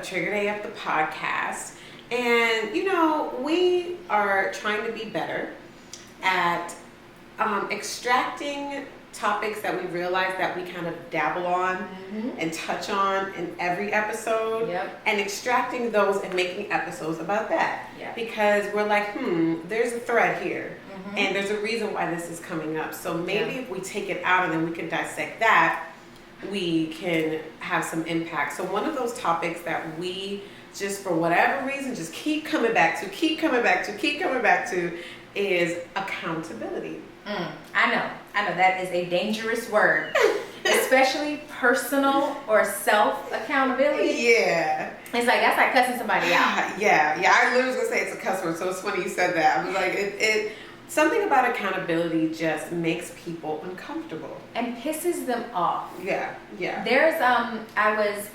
Trigger Day of the podcast. And, you know, we are trying to be better at extracting topics that we realize that we kind of dabble on and touch on in every episode, and extracting those and making episodes about that. Because we're like, there's a thread here, and there's a reason why this is coming up. So maybe if we take it out and then we can dissect that, we can have some impact. So one of those topics that we just for whatever reason just keep coming back to is accountability. I know that is a dangerous word, especially personal or self accountability. Yeah, it's like that's like cussing somebody out. Yeah. I literally was gonna say it's a cuss word, so it's funny you said that. I was like, it something about accountability just makes people uncomfortable and pisses them off. Yeah. There's I was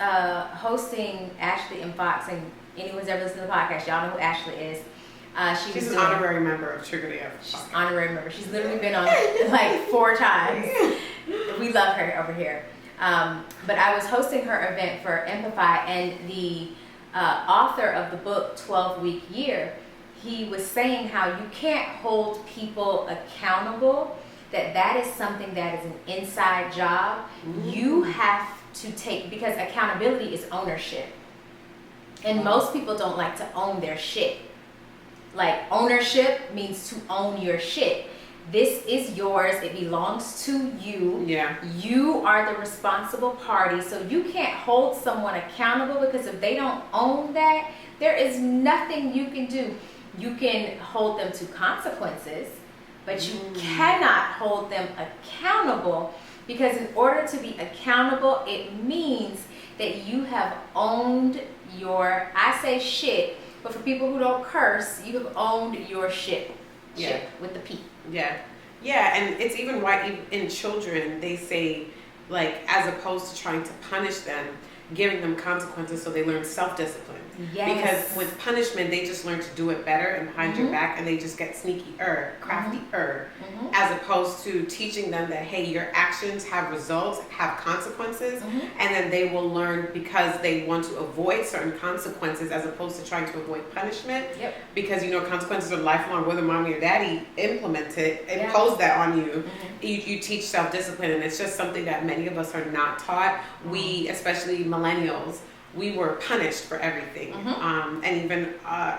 hosting Ashley and Fox, and anyone's ever listened to the podcast, y'all know who Ashley is. She's an honorary member of Trigger Day. She's an honorary member. She's literally been on like 4 times. We love her over here. But I was hosting her event for Amplify, and the author of the book 12-Week Year, he was saying how you can't hold people accountable, that is something that is an inside job. You have to take, because accountability is ownership. And most people don't like to own their shit. Like, ownership means to own your shit. This is yours. It belongs to you. Yeah. You are the responsible party. So you can't hold someone accountable, because if they don't own that, there is nothing you can do. You can hold them to consequences, but you cannot hold them accountable, because in order to be accountable, it means that you have owned your, I say shit, but for people who don't curse, you have owned your shit. Shit with the P. Yeah, and it's even why in children they say, like, as opposed to trying to punish them, giving them consequences so they learn self-discipline. Because with punishment, they just learn to do it better and behind your back, and they just get sneaky-er, crafty-er, as opposed to teaching them that, hey, your actions have results, have consequences, and then they will learn because they want to avoid certain consequences as opposed to trying to avoid punishment. Because, you know, consequences are lifelong, whether mommy or daddy impose that on you. You teach self-discipline, and it's just something that many of us are not taught. We, especially millennials, we were punished for everything. And even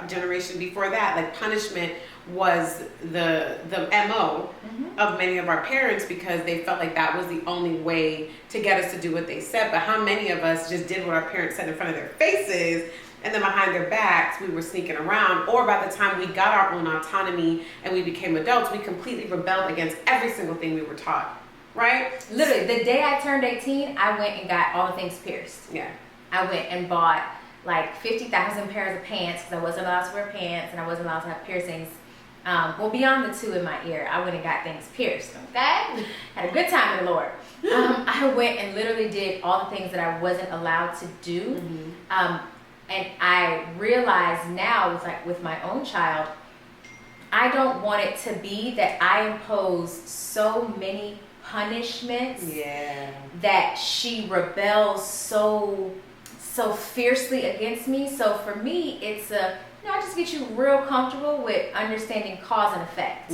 generation before that, like, punishment was the MO of many of our parents, because they felt like that was the only way to get us to do what they said. But how many of us just did what our parents said in front of their faces, and then behind their backs we were sneaking around? Or by the time we got our own autonomy and we became adults, we completely rebelled against every single thing we were taught. Right? Literally, the day I turned 18, I went and got all the things pierced. I went and bought like 50,000 pairs of pants, because I wasn't allowed to wear pants and I wasn't allowed to have piercings. Well, beyond the 2 in my ear, I went and got things pierced. Okay? Had a good time in the Lord. I went and literally did all the things that I wasn't allowed to do. And I realize now, with my own child, I don't want it to be that I impose so many punishments that she rebels so fiercely against me. So for me, it's I just get you real comfortable with understanding cause and effect.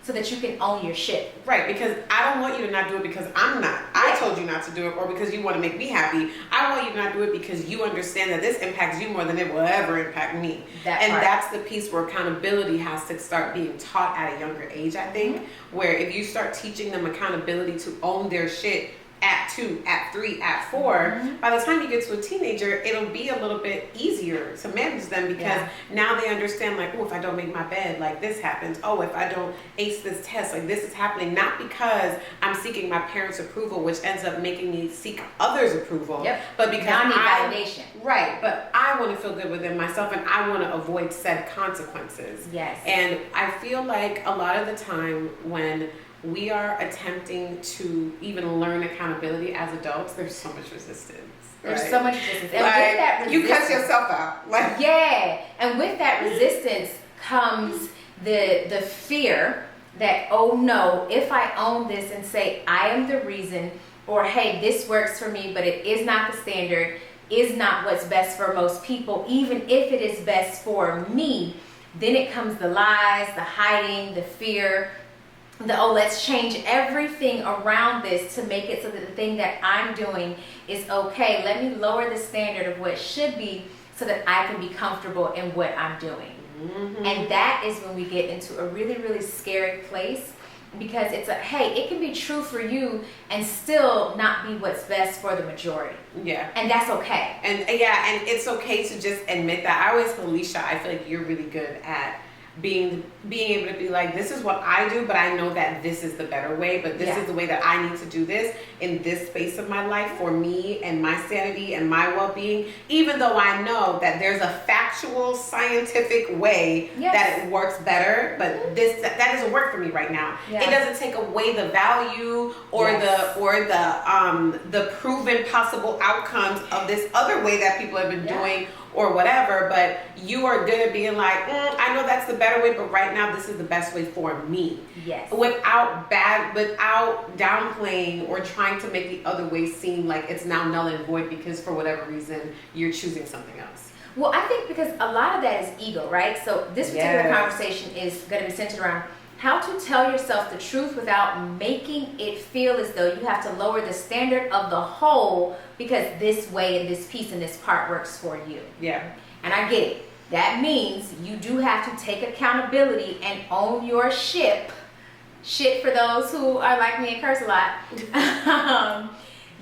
So that you can own your shit. Right, because I don't want you to not do it because I told you not to do it, or because you want to make me happy. I want you to not do it because you understand that this impacts you more than it will ever impact me. That's the piece where accountability has to start being taught at a younger age, I think, where if you start teaching them accountability to own their shit at 2, at 3, at 4, by the time you get to a teenager, it'll be a little bit easier to manage them, because now they understand, like, oh, if I don't make my bed, like, this happens. Oh, if I don't ace this test, like, this is happening. Not because I'm seeking my parents' approval, which ends up making me seek others' approval, but because I need validation. Right, but I want to feel good within myself, and I want to avoid said consequences. And I feel like a lot of the time when we are attempting to even learn accountability as adults, there's so much resistance. There's so much resistance. And like, with that resistance, you cuss yourself out. Like, and with that resistance comes the fear that, oh no, if I own this and say I am the reason, or hey, this works for me, but it is not the standard, is not what's best for most people, even if it is best for me, then it comes the lies, the hiding, the fear, let's change everything around this to make it so that the thing that I'm doing is okay. Let me lower the standard of what should be so that I can be comfortable in what I'm doing. Mm-hmm. And that is when we get into a really, really scary place, because it's it can be true for you and still not be what's best for the majority. Yeah. And that's okay. And it's okay to just admit that. I always feel, Alicia, I feel like you're really good at being able to be like, this is what I do, but I know that this is the better way, but this is the way that I need to do this in this space of my life for me and my sanity and my well-being, even though I know that there's a factual scientific way that it works better, but that doesn't work for me right now. It doesn't take away the value or the proven possible outcomes of this other way that people have been doing or whatever, but you are good at being like, I know that's the better way, but right now this is the best way for me. Yes. Without downplaying or trying to make the other way seem like it's now null and void because for whatever reason you're choosing something else. Well, I think because a lot of that is ego, right? So this particular conversation is going to be centered around how to tell yourself the truth without making it feel as though you have to lower the standard of the whole because this way and this piece and this part works for you. Yeah. And I get it. That means you do have to take accountability and own your shit for those who are like me and curse a lot.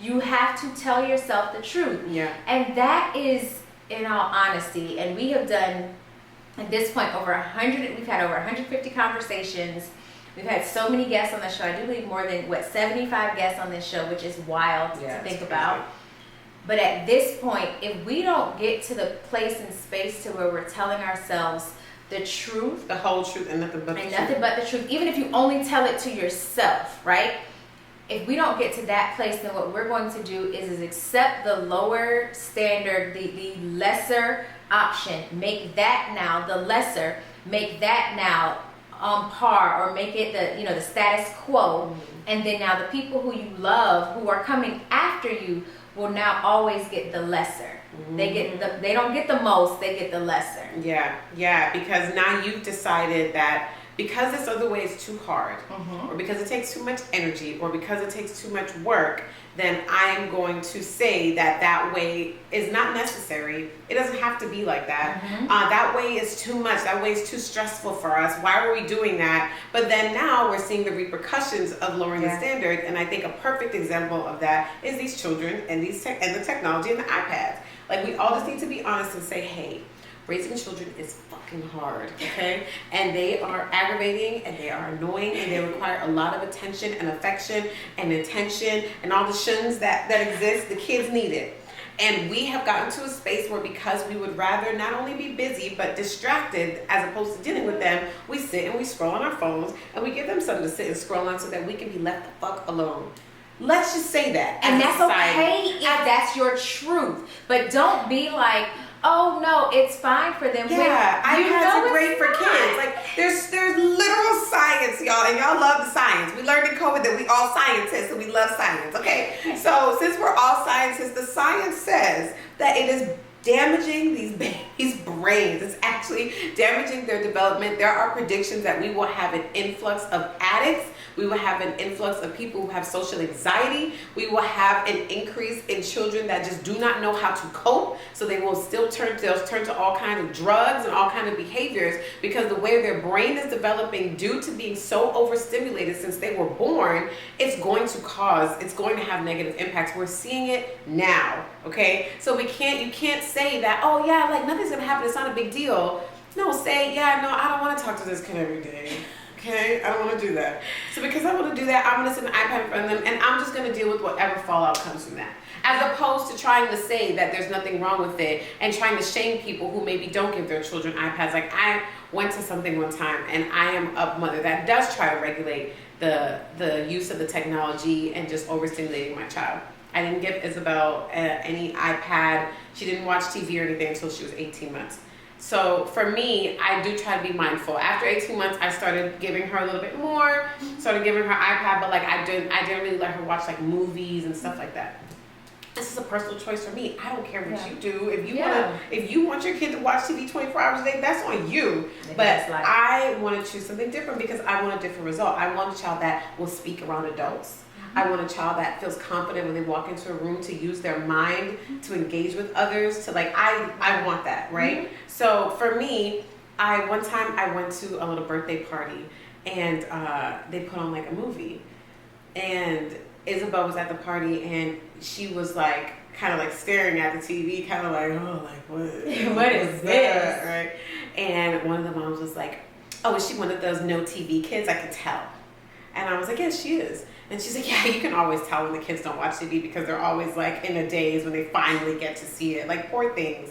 You have to tell yourself the truth. Yeah. And that is, in all honesty, and we have done at this point we've had over 150 conversations. We've had so many guests on the show. I do believe more than 75 guests on this show, which is wild to think about. But at this point, if we don't get to the place and space to where we're telling ourselves the truth, the whole truth, and nothing but the truth, even if you only tell it to yourself, right? If we don't get to that place, then what we're going to do is accept the lower standard, the lesser option, make that now the lesser, make that now on par, or make it the status quo, and then now the people who you love who are coming after you will now always get the lesser. They don't get the most, they get the lesser. Yeah, because now you've decided that because this other way is too hard, or because it takes too much energy, or because it takes too much work, then I'm going to say that way is not necessary. It doesn't have to be like that. That way is too much. That way is too stressful for us. Why are we doing that? But then now we're seeing the repercussions of lowering the standard. And I think a perfect example of that is these children and and the technology and the iPads. Like, we all just need to be honest and say, hey, raising children is fucking hard, okay? And they are aggravating, and they are annoying, and they require a lot of attention and affection and attention and all the shuns that exist. The kids need it. And we have gotten to a space where, because we would rather not only be busy but distracted as opposed to dealing with them, we sit and we scroll on our phones and we give them something to sit and scroll on so that we can be left the fuck alone. Let's just say that. And that's okay if that's your truth. But don't be like, oh no, it's fine for them. Yeah, iPads are great for kids. Like, there's literal science, y'all, and y'all love the science. We learned in COVID that we all scientists and we love science, okay? So since we're all scientists, the science says that it is damaging these babies' brains. It's actually damaging their development. There are predictions that we will have an influx of addicts. We will have an influx of people who have social anxiety. We will have an increase in children that just do not know how to cope. So they'll turn to all kinds of drugs and all kinds of behaviors, because the way their brain is developing due to being so overstimulated since they were born, it's going to have negative impacts. We're seeing it now, okay? So you can't say that, oh yeah, like nothing's gonna happen, it's not a big deal. No, say, yeah, no, I don't want to talk to this kid every day. Okay, I don't want to do that. So because I want to do that, I'm going to sit an iPad in front of them, and I'm just going to deal with whatever fallout comes from that. As opposed to trying to say that there's nothing wrong with it and trying to shame people who maybe don't give their children iPads. Like, I went to something one time, and I am a mother that does try to regulate the use of the technology and just overstimulating my child. I didn't give Isabel any iPad. She didn't watch TV or anything until she was 18 months. So for me, I do try to be mindful. After 18 months, I started giving her a little bit more, started giving her iPad, but like I didn't really let her watch like movies and stuff like that. this is a personal choice for me. I don't care what you do. If you want your kid to watch TV 24 hours a day, that's on you. But I want to choose something different because I want a different result. I want a child that will speak around adults. I want a child that feels confident when they walk into a room to use their mind to engage with others. To like, I want that, right? So for me, one time I went to a little birthday party and they put on like a movie, and Isabel was at the party and she was like kind of like staring at the TV, kind of like, oh, like what is this, right? And one of the moms was like, oh, is she one of those no TV kids? I could tell. And I was like, yes, she is. And she's like, yeah, you can always tell when the kids don't watch TV because they're always like in a daze when they finally get to see it, like poor things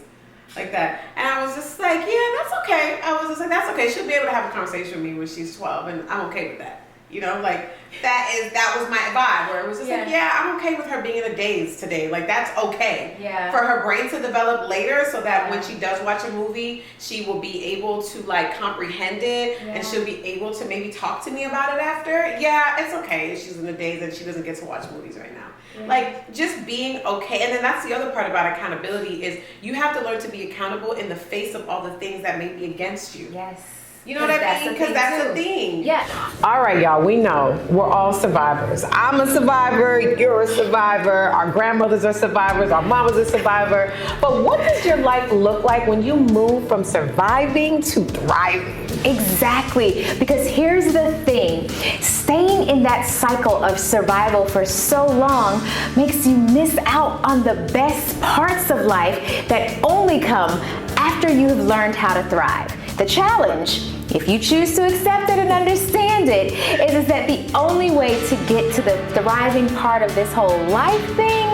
like that. And I was just like, yeah, that's okay. I was just like, that's okay. She'll be able to have a conversation with me when she's 12, and I'm okay with that. You know, like that was my vibe where it was just like, yeah, I'm okay with her being in a daze today. Like that's okay. Yeah. For her brain to develop later so that when she does watch a movie, she will be able to like comprehend it and she'll be able to maybe talk to me about it after. Yeah, it's okay if she's in a daze and she doesn't get to watch movies right now. Yeah. Like just being okay. And then that's the other part about accountability is you have to learn to be accountable in the face of all the things that may be against you. Yes. You know what I mean? Because that's the thing. Yeah. All right, y'all. We know we're all survivors. I'm a survivor. You're a survivor. Our grandmothers are survivors. Our mama's a survivor. But what does your life look like when you move from surviving to thriving? Exactly. Because here's the thing. Staying in that cycle of survival for so long makes you miss out on the best parts of life that only come after you've learned how to thrive. The challenge, if you choose to accept it and understand it, is that the only way to get to the thriving part of this whole life thing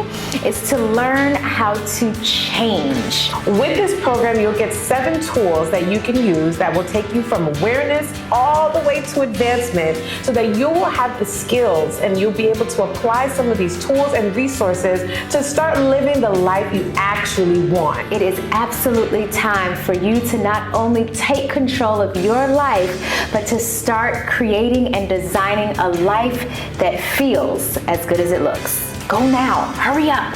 is to learn how to change. With this program, you'll get 7 tools that you can use that will take you from awareness all the way to advancement so that you will have the skills and you'll be able to apply some of these tools and resources to start living the life you actually want. It is absolutely time for you to not only take control of your life, but to start creating and designing a life that feels as good as it looks. Go now, hurry up.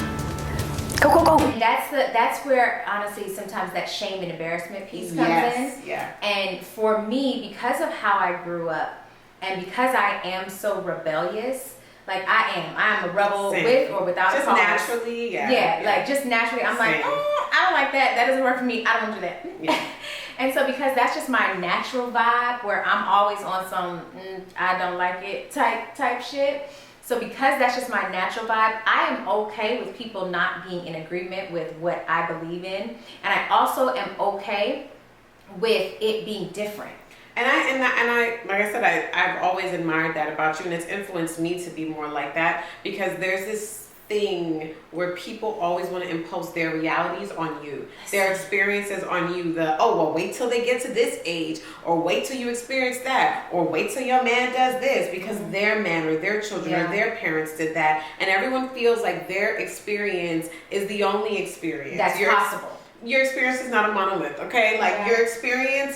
Go, go, go. That's where honestly sometimes that shame and embarrassment piece comes in. Yeah. And for me, because of how I grew up and because I am so rebellious, like I'm a rebel with or without just cause. Naturally, like just naturally, I'm like, I don't like that. That doesn't work for me. I don't want to do that. Yeah. And so because that's just my natural vibe where I'm always on some I don't like it type shit. So because that's just my natural vibe, I am okay with people not being in agreement with what I believe in. And I also am okay with it being different. And I like I said, I've always admired that about you, and it's influenced me to be more like that because there's this thing where people always want to impose their realities on you, their experiences on you. Wait till they get to this age, or wait till you experience that, or wait till your man does this because their man or their children or their parents did that, and everyone feels like their experience is the only experience that's possible. Your experience is not a monolith, okay? Like your experience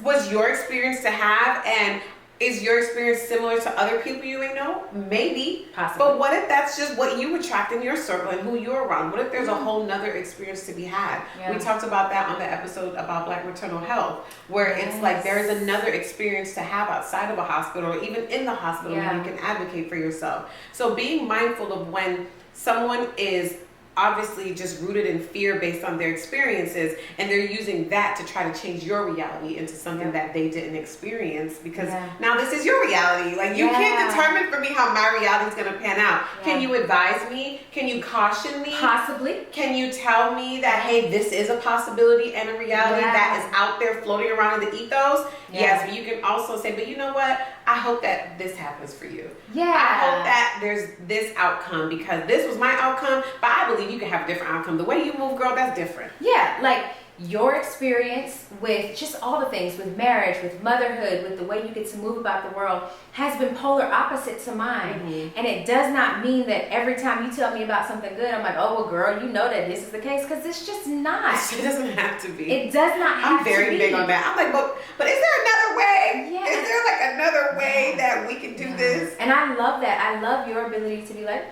was your experience to have, and is your experience similar to other people you may know? Maybe. Possibly. But what if that's just what you attract in your circle and who you're around? What if there's a whole nother experience to be had? Yeah. We talked about that on the episode about Black maternal health, where it's like there is another experience to have outside of a hospital or even in the hospital where you can advocate for yourself. So being mindful of when someone is obviously just rooted in fear based on their experiences, and they're using that to try to change your reality into something that they didn't experience because now this is your reality. Like you can't determine for me how my reality is going to pan out. Can you advise me? Can you caution me? Possibly. Can you tell me that, hey, this is a possibility and a reality that is out there floating around in the ethos? Yes, but you can also say, but you know what? I hope that this happens for you. Yeah. I hope that there's this outcome because this was my outcome, but I believe you can have a different outcome. The way you move, girl, that's different. Yeah, like your experience with just all the things, with marriage, with motherhood, with the way you get to move about the world has been polar opposite to mine. Mm-hmm. And it does not mean that every time you tell me about something good, I'm like, oh, well, girl, you know that this is the case, because it's just not. It doesn't have to be. It does not have to be. I'm very big on that. I'm like, but is there another way? Yeah. Is there like another way that we can do this? And I love that. I love your ability to be like,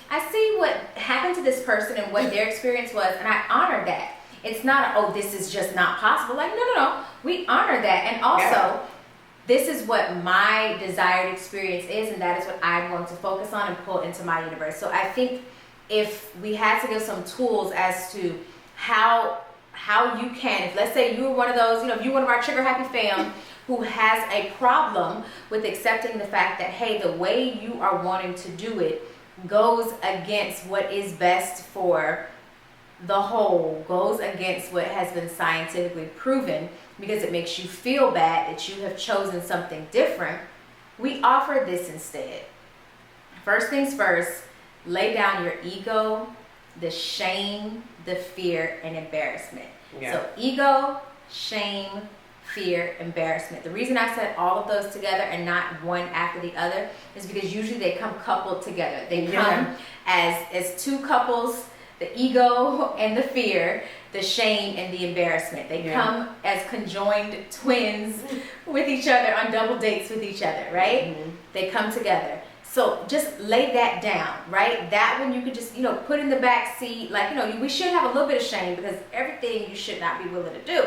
I see what happened to this person and what their experience was, and I honor that. It's not, oh, this is just not possible. Like, no. We honor that. And also, this is what my desired experience is, and that is what I'm going to focus on and pull into my universe. So I think if we had to give some tools as to how you can, if let's say you're one of those, if you're one of our trigger happy fam who has a problem with accepting the fact that, hey, the way you are wanting to do it goes against what is best for the whole, goes against what has been scientifically proven, because it makes you feel bad that you have chosen something different, we offer this instead. First things first, lay down your ego, the shame, the fear, and embarrassment. So ego, shame, fear, embarrassment. The reason I said all of those together and not one after the other is because usually they come coupled together. They come as two couples, the ego and the fear, the shame and the embarrassment. They come as conjoined twins with each other on double dates with each other, right? They come together. So just lay that down, right? That one you could just, put in the back seat. Like, we should have a little bit of shame, because everything you should not be willing to do.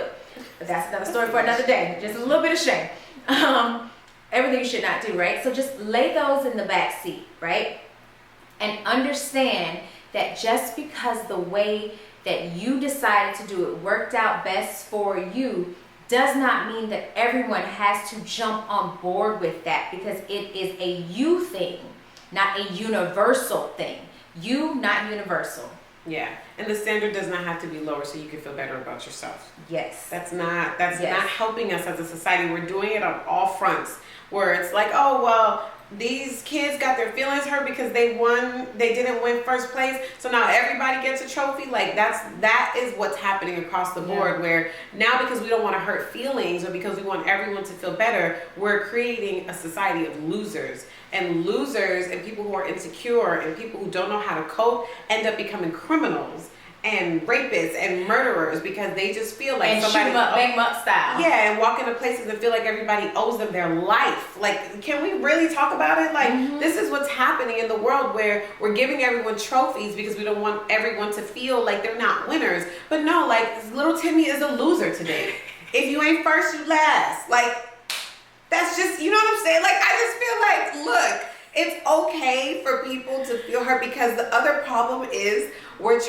But that's another story for another day. Just a little bit of shame. Everything you should not do, right? So just lay those in the back seat, right? And understand that just because the way that you decided to do it worked out best for you does not mean that everyone has to jump on board with that, because it is a you thing, not a universal thing. You, not universal. Yeah, and the standard does not have to be lower so you can feel better about yourself. Yes. That's not helping us as a society. We're doing it on all fronts, where it's like, oh, well, these kids got their feelings hurt because they didn't win first place, so now everybody gets a trophy. Like that is what's happening across the board, where now, because we don't want to hurt feelings, or because we want everyone to feel better, we're creating a society of losers. And losers and people who are insecure and people who don't know how to cope end up becoming criminals and rapists and murderers, because they just feel like and somebody, shoot 'em up, bang 'em up style. Yeah, and walk into places and feel like everybody owes them their life. Like, can we really talk about it? Like, this is what's happening in the world, where we're giving everyone trophies because we don't want everyone to feel like they're not winners. But no, like, little Timmy is a loser today. If you ain't first, you last. Like, that's just, you know what I'm saying? Like, I just feel like, look, it's okay for people to feel hurt, because the other problem is we're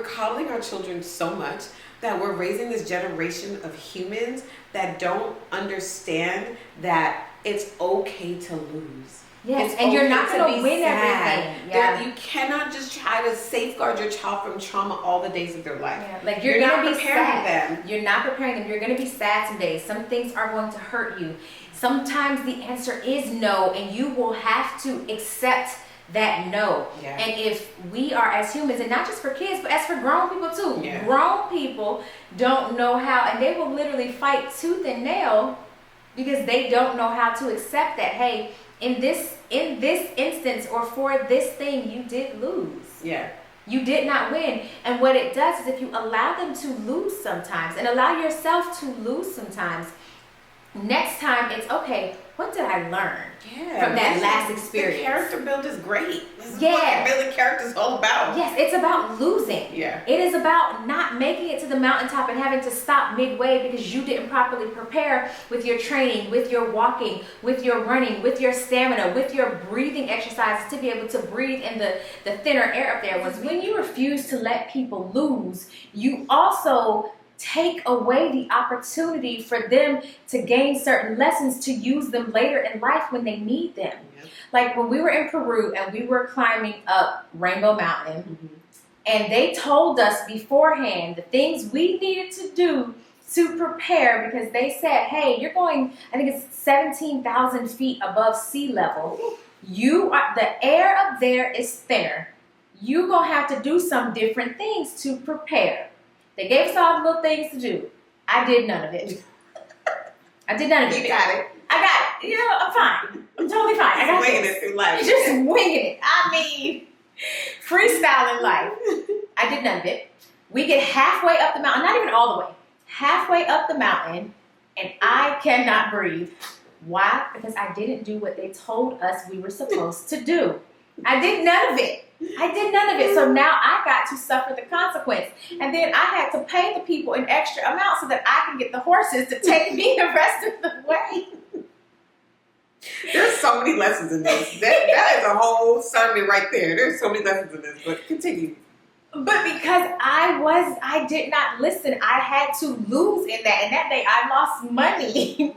coddling our children so much that we're raising this generation of humans that don't understand that it's okay to lose. Yes, it's and you're okay not going to win sad. everything. Yeah. You cannot just try to safeguard your child from trauma all the days of their life. Yeah. Like, you're not going to be preparing sad. them. You're not preparing them. You're going to be sad some days. Some things are going to hurt you. Sometimes the answer is no, and you will have to accept that no. Yeah. And if we are, as humans, and not just for kids, but as for grown people too, Yeah. grown people don't know how, and they will literally fight tooth and nail because they don't know how to accept that, hey, in this instance, or for this thing, you did lose. Yeah. You did not win. And what it does is, if you allow them to lose sometimes, and allow yourself to lose sometimes, next time it's okay, what did I learn from that last experience? The character build is great. This is Yeah. what building character is all about. Yes, it's about losing. Yeah. It is about not making it to the mountaintop and having to stop midway because you didn't properly prepare with your training, with your walking, with your running, with your stamina, with your breathing exercises to be able to breathe in the thinner air up there. When you refuse to let people lose, you also take away the opportunity for them to gain certain lessons to use them later in life when they need them. Yeah. Like when we were in Peru and we were climbing up Rainbow Mountain, and they told us beforehand the things we needed to do to prepare, because they said, hey, you're going, I think it's 17,000 feet above sea level. The air up there is thinner. You're going to have to do some different things to prepare. They gave us all the little things to do. I did none of it. I did none of it. You got it. I got it. I'm fine. I'm totally fine. I got winging it through life. Just winging it. I mean, freestyling life. I did none of it. We get halfway up the mountain, not even all the way, halfway up the mountain, and I cannot breathe. Why? Because I didn't do what they told us we were supposed to do. I did none of it. I did none of it. So now I got to suffer the consequence. And then I had to pay the people an extra amount so that I can get the horses to take me the rest of the way. There's so many lessons in this. That is a whole sermon right there. There's so many lessons in this, but continue. But because I did not listen, I had to lose in that. And that day I lost money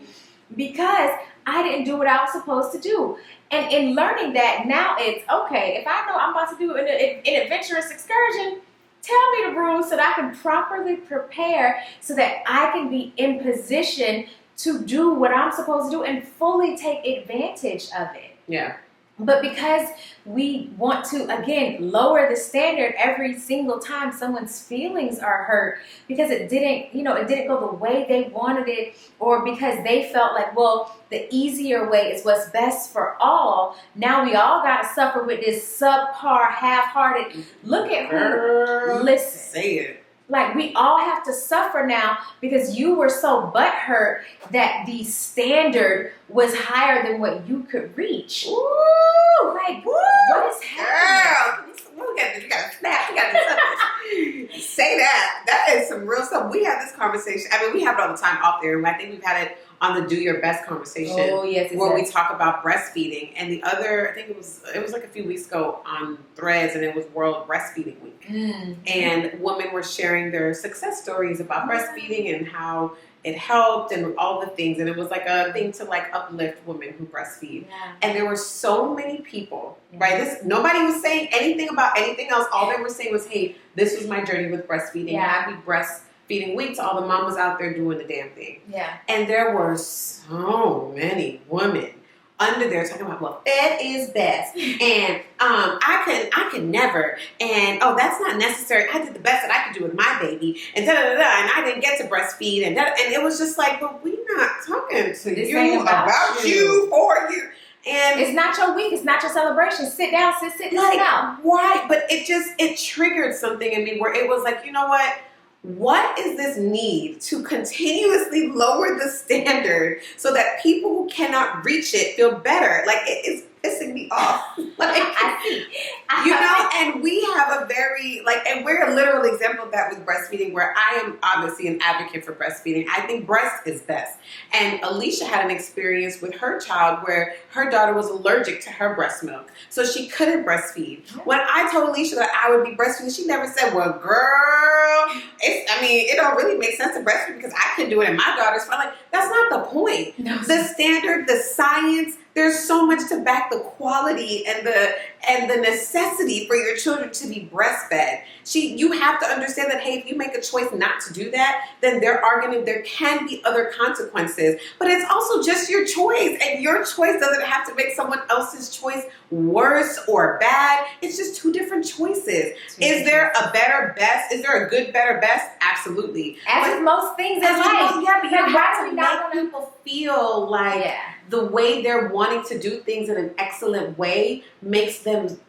because I didn't do what I was supposed to do. And in learning that, now it's okay. If I know I'm about to do an adventurous excursion, tell me the rules so that I can properly prepare so that I can be in position to do what I'm supposed to do and fully take advantage of it. Yeah. But because we want to, again, lower the standard every single time someone's feelings are hurt because it didn't go the way they wanted it, or because they felt like, well, the easier way is what's best for all. Now we all got to suffer with this subpar, half-hearted, look at her, listen. Say it. Like, we all have to suffer now because you were so butthurt that the standard was higher than what you could reach. Ooh, like, what is happening? Girl, you gotta snap. You gotta do something. Say that. That is some real stuff. We have this conversation. I mean, we have it all the time out there. And I think we've had it on the Do Your Best conversation. Oh, yes, where we talk about breastfeeding. And the other, I think it was like a few weeks ago on Threads, and it was World Breastfeeding Week. And women were sharing their success stories about breastfeeding and how it helped and all the things. And it was like a thing to like uplift women who breastfeed. Yeah. And there were so many people, right? Nobody was saying anything about anything else. All they were saying was, hey, this was my journey with breastfeeding. Yeah. Happy breastfeeding week to all the mamas out there doing the damn thing. Yeah. And there were so many women under there talking about, well, fed is best, and I can never, and oh, that's not necessary. I did the best that I could do with my baby, and da da da da, and I didn't get to breastfeed, and it was just like, but we're not talking to you about you for you. And it's not your week. It's not your celebration. Sit down, sit down. Why? But it triggered something in me where it was like, you know what? What is this need to continuously lower the standard so that people who cannot reach it feel better? Like, it is pissing me off. Like, and we have a very, and we're a literal example of that with breastfeeding, where I am obviously an advocate for breastfeeding. I think breast is best. And Alicia had an experience with her child where her daughter was allergic to her breast milk, so she couldn't breastfeed. When I told Alicia that I would be breastfeeding, she never said, well, girl, it don't really make sense to breastfeed because I couldn't do it in my daughter's. Like, that's not the point. No. The standard, the science, there's so much to back the quality and the necessity for your children to be breastfed. You have to understand that, hey, if you make a choice not to do that, then there can be other consequences. But it's also just your choice, and your choice doesn't have to make someone else's choice worse or bad. It's just two different choices. Is there a better best? Is there a good, better, best? Absolutely. As with most things in life. Yeah, but you have to make people feel like the way they're wanting to do things in an excellent way makes them,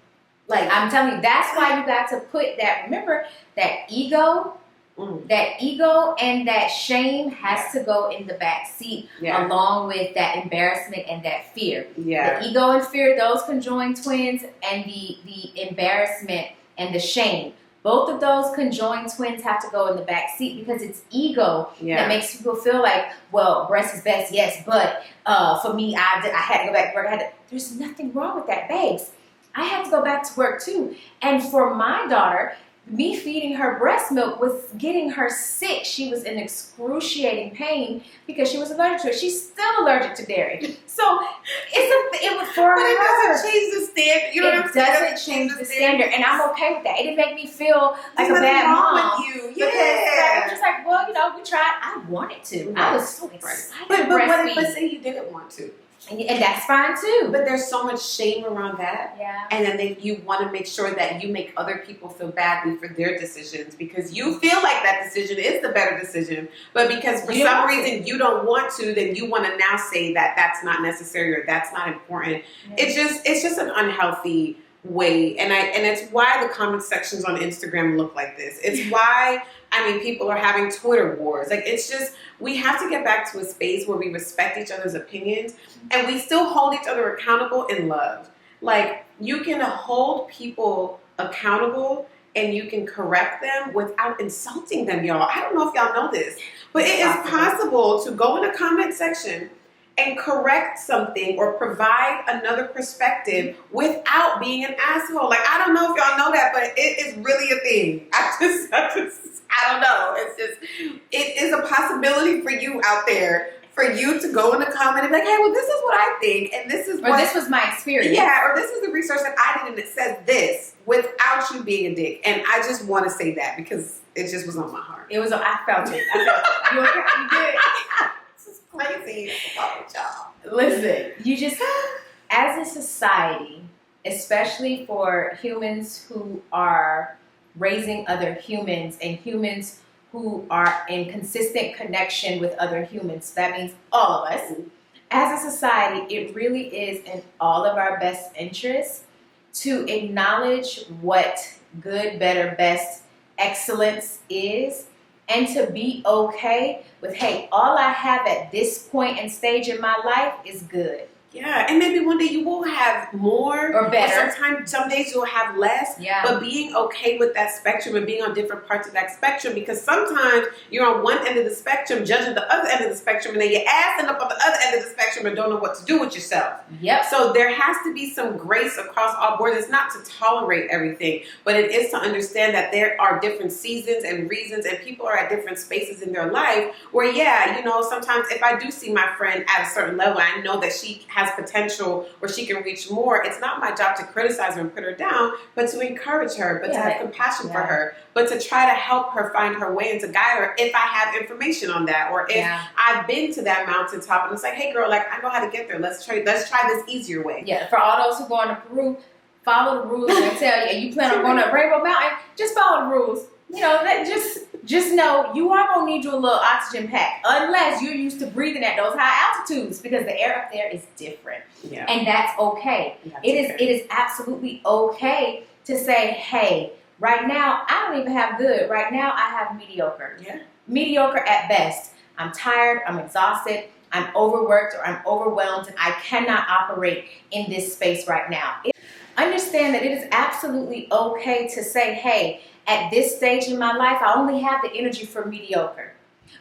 like, I'm telling you, that's why you got to put that, remember, that ego and that shame has to go in the back seat along with that embarrassment and that fear. Yeah. The ego and fear, those conjoined twins, and the embarrassment and the shame. Both of those conjoined twins have to go in the back seat because it's ego that makes people feel like, well, breast is best, yes, but for me, I had to go back to work. There's nothing wrong with that, babes. I had to go back to work too. And for my daughter, me feeding her breast milk was getting her sick. She was in excruciating pain because she was allergic to it. She's still allergic to dairy. So it was for her. But it doesn't change the standard. You know what I'm saying? It doesn't change the standard. And I'm okay with that. It didn't make me feel like a bad mom. With you. Because I was just like, well, we tried. I wanted to. Right. I was so excited. But say you didn't want to. And that's fine too. But there's so much shame around that. Yeah. And then you want to make sure that you make other people feel badly for their decisions because you feel like that decision is the better decision. But because for some reason you don't want to, then you want to now say that that's not necessary or that's not important. Yeah. It's just an unhealthy way. And it's why the comment sections on Instagram look like this. It's why people are having Twitter wars. Like, it's just, we have to get back to a space where we respect each other's opinions and we still hold each other accountable in love. Like, you can hold people accountable and you can correct them without insulting them, y'all. I don't know if y'all know this, but it is possible to go in the comment section and correct something or provide another perspective without being an asshole. Like, I don't know if y'all know that, but it is really a thing. I don't know. It is a possibility for you out there, for you to go in the comment and be like, hey, well, this is what I think, and this is or this was my experience. Yeah, or this is the research that I did, and it says this, without you being a dick. And I just want to say that because it just was on my heart. It was. I felt it. You okay? You good? This is crazy. Oh, y'all. Listen, you just, as a society, especially for humans who are raising other humans and humans who are in consistent connection with other humans, that means all of us. As a society, it really is in all of our best interests to acknowledge what good, better, best, excellence is, and to be okay with, hey, all I have at this point and stage in my life is good. Yeah, and maybe one day you will have more or better. Or some days you'll have less. Yeah. But being okay with that spectrum and being on different parts of that spectrum, because sometimes you're on one end of the spectrum judging the other end of the spectrum, and then your ass end up on the other end of the spectrum and don't know what to do with yourself. Yep. So there has to be some grace across all boards. It's not to tolerate everything, but it is to understand that there are different seasons and reasons, and people are at different spaces in their life where, yeah, you know, sometimes if I do see my friend at a certain level, I know that she has potential or she can reach more. It's not my job to criticize her and put her down, but to encourage her, but to have compassion for her, but to try to help her find her way and to guide her if I have information on that, or if I've been to that mountaintop and it's like, hey girl, like I know how to get there. Let's try this easier way. Yeah, for all those who go on to Peru, follow the rules and tell you, and you plan on going up Rainbow Mountain, just follow the rules. You know, that just know you are going to need you a little oxygen pack unless you're used to breathing at those high altitudes, because the air up there is different. Yeah. And that's okay. It is absolutely okay to say, hey, right now I don't even have good. Right now I have mediocre. Yeah. Mediocre at best. I'm tired, I'm exhausted, I'm overworked, or I'm overwhelmed, and I cannot operate in this space right now. Understand that it is absolutely okay to say, hey, at this stage in my life, I only have the energy for mediocre.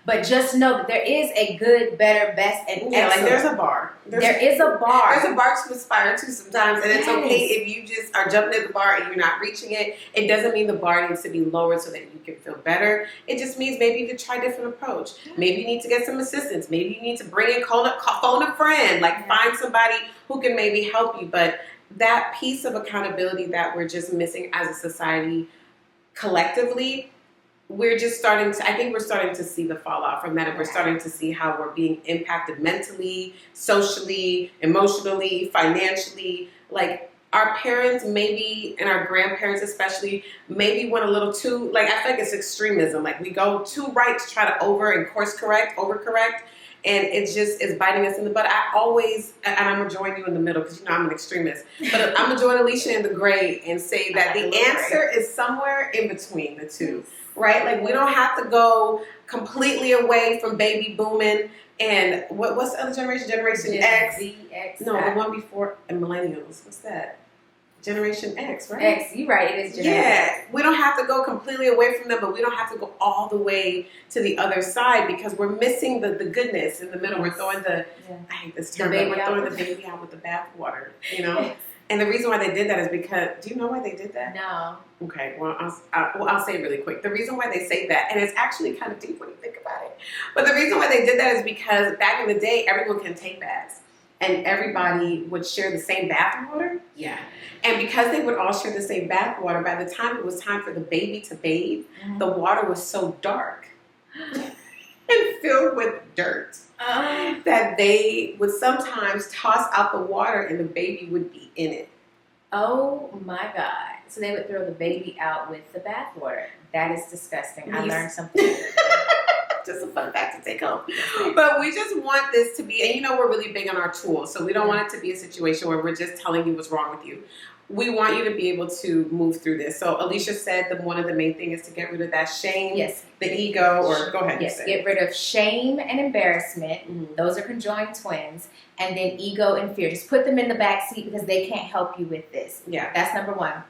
But just know that there is a good, better, best, and excellent. Like there's a bar. There is a bar. There's a bar to aspire to sometimes, and it's okay if you just are jumping at the bar and you're not reaching it. It doesn't mean the bar needs to be lowered so that you can feel better. It just means maybe you could try a different approach. Maybe you need to get some assistance. Maybe you need to bring in, phone a friend, like find somebody who can maybe help you. But that piece of accountability that we're just missing as a society collectively, we're just starting to, I think we're starting to see the fallout from that, and we're starting to see how we're being impacted mentally, socially, emotionally, financially. Like our parents maybe, and our grandparents especially, maybe went a little too, like I feel like it's extremism. Like we go too right to try to overcorrect, and it just is biting us in the butt. I always, and I'm going to join you in the middle because you know I'm an extremist, but I'm going to join Alicia in the gray and say that the answer is somewhere in between the two, right? Like we don't have to go completely away from baby booming and what's the other generation? Generation X? No, the one before, and millennials. What's that? Generation X, right? X, you're right, it is Generation X. We don't have to go completely away from them, but we don't have to go all the way to the other side because we're missing the goodness in the middle. We're throwing I hate this term, but we're throwing the baby out with the bathwater, you know? And the reason why they did that is because, do you know why they did that? No. Okay, well, I'll say it really quick. The reason why they say that, and it's actually kind of deep when you think about it, but the reason why they did that is because back in the day, everyone can take baths. And everybody would share the same bath water. Yeah. And because they would all share the same bath water, by the time it was time for the baby to bathe, the water was so dark and filled with dirt that they would sometimes toss out the water and the baby would be in it. Oh my God. So they would throw the baby out with the bath water. That is disgusting. I learned something. Just a fun fact to take home. But we just want this to be, and you know we're really big on our tools, so we don't want it to be a situation where we're just telling you what's wrong with you. We want you to be able to move through this. So Alicia said that one of the main things is to get rid of that shame, the ego, or go ahead. Yes, get rid of shame and embarrassment. Mm-hmm. Those are conjoined twins. And then ego and fear. Just put them in the back seat because they can't help you with this. Yeah. That's number one.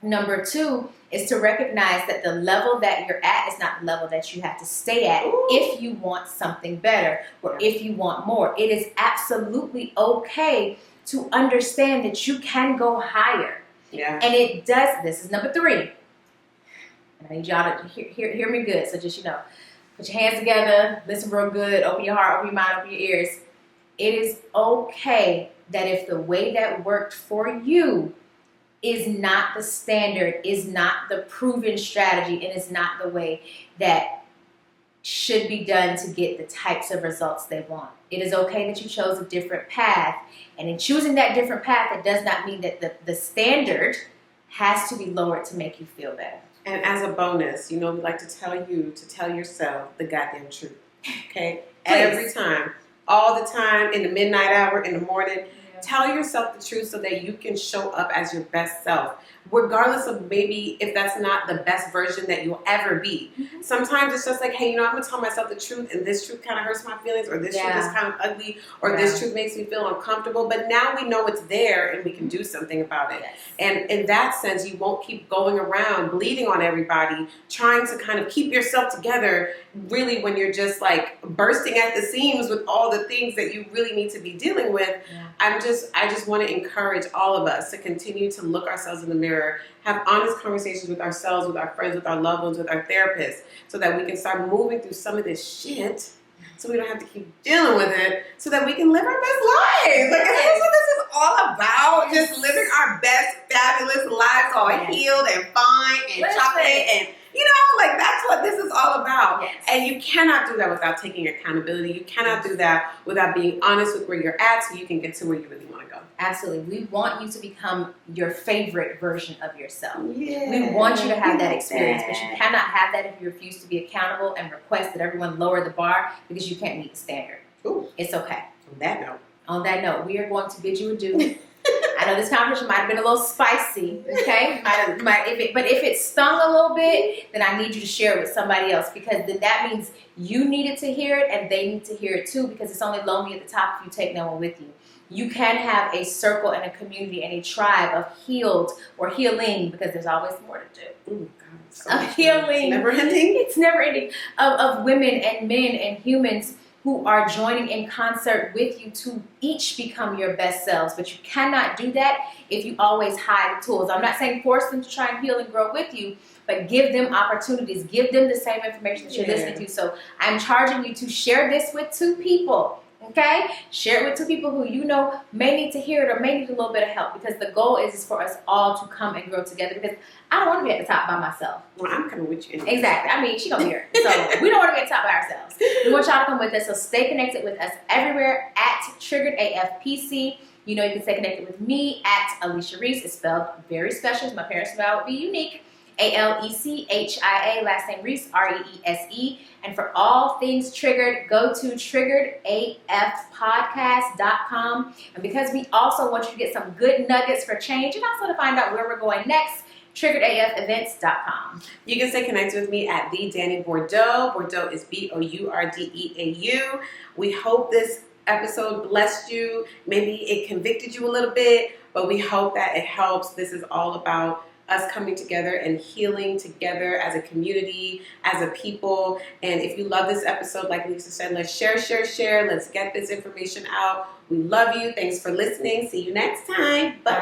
Number 2 is to recognize that the level that you're at is not the level that you have to stay at if you want something better or if you want more. It is absolutely okay to understand that you can go higher. Yeah. And it does, this is number 3. I need y'all to hear me good. So just, put your hands together, listen real good, open your heart, open your mind, open your ears. It is okay that if the way that worked for you is not the standard, is not the proven strategy, and is not the way that should be done to get the types of results they want. It is okay that you chose a different path. And in choosing that different path, it does not mean that the standard has to be lowered to make you feel better. And as a bonus, we like to tell you to tell yourself the goddamn truth. Okay? Every time. All the time, in the midnight hour, in the morning. Yeah. Tell yourself the truth so that you can show up as your best self. Regardless of maybe if that's not the best version that you'll ever be. Mm-hmm. Sometimes it's just like, hey, I'm going to tell myself the truth, and this truth kind of hurts my feelings, or this truth is kind of ugly, or this truth makes me feel uncomfortable. But now we know it's there, and we can do something about it. Yes. And in that sense, you won't keep going around bleeding on everybody, trying to kind of keep yourself together, really, when you're just like bursting at the seams with all the things that you really need to be dealing with. Yeah. I just want to encourage all of us to continue to look ourselves in the mirror, have honest conversations with ourselves, with our friends, with our loved ones, with our therapists, so that we can start moving through some of this shit, so we don't have to keep dealing with it, so that we can live our best lives. Like, that's what this is all about. Just living our best, fabulous lives, all healed and fine and chocolate and that's what this is all about. Yes. And you cannot do that without taking accountability. You cannot do that without being honest with where you're at, so you can get to where you really want to go. Absolutely. We want you to become your favorite version of yourself. Yeah. We want you to have that experience, but you cannot have that if you refuse to be accountable and request that everyone lower the bar because you can't meet the standard. Ooh. It's okay. On that note, we are going to bid you adieu. I know this conversation might have been a little spicy, okay? But if it stung a little bit, then I need you to share it with somebody else, because then that means you needed to hear it and they need to hear it too, because it's only lonely at the top if you take no one with you. You can have a circle and a community and a tribe of healed or healing, because there's always more to do. Ooh, God, so of healing. It's never ending. It's never ending. Of women and men and humans who are joining in concert with you to each become your best selves. But you cannot do that if you always hide the tools. I'm not saying force them to try and heal and grow with you, but give them opportunities. Give them the same information that you're listening to. So I'm charging you to share this with 2 people. Okay? Share it with 2 people who you know may need to hear it or may need a little bit of help, because the goal is for us all to come and grow together, because I don't want to be at the top by myself. Well, I'm coming with you. Exactly. I mean, she gonna be here. So we don't want to be at the top by ourselves. We want y'all to come with us. So stay connected with us everywhere at Triggered AFPC. You can stay connected with me at Alicia Reese. It's spelled very special. My parents knew I would be unique. ALECHIA, last name Reese, REESE. And for all things Triggered, go to triggeredafpodcast.com. And because we also want you to get some good nuggets for change, and also to find out where we're going next, triggeredafevents.com. You can stay connected with me at the Danny Bordeaux. Bordeaux is BOURDEAU. We hope this episode blessed you. Maybe it convicted you a little bit, but we hope that it helps. This is all about us coming together and healing together as a community, as a people. And if you love this episode, like Lisa said, let's share. Let's get this information out. We love you. Thanks for listening. See you next time. Bye.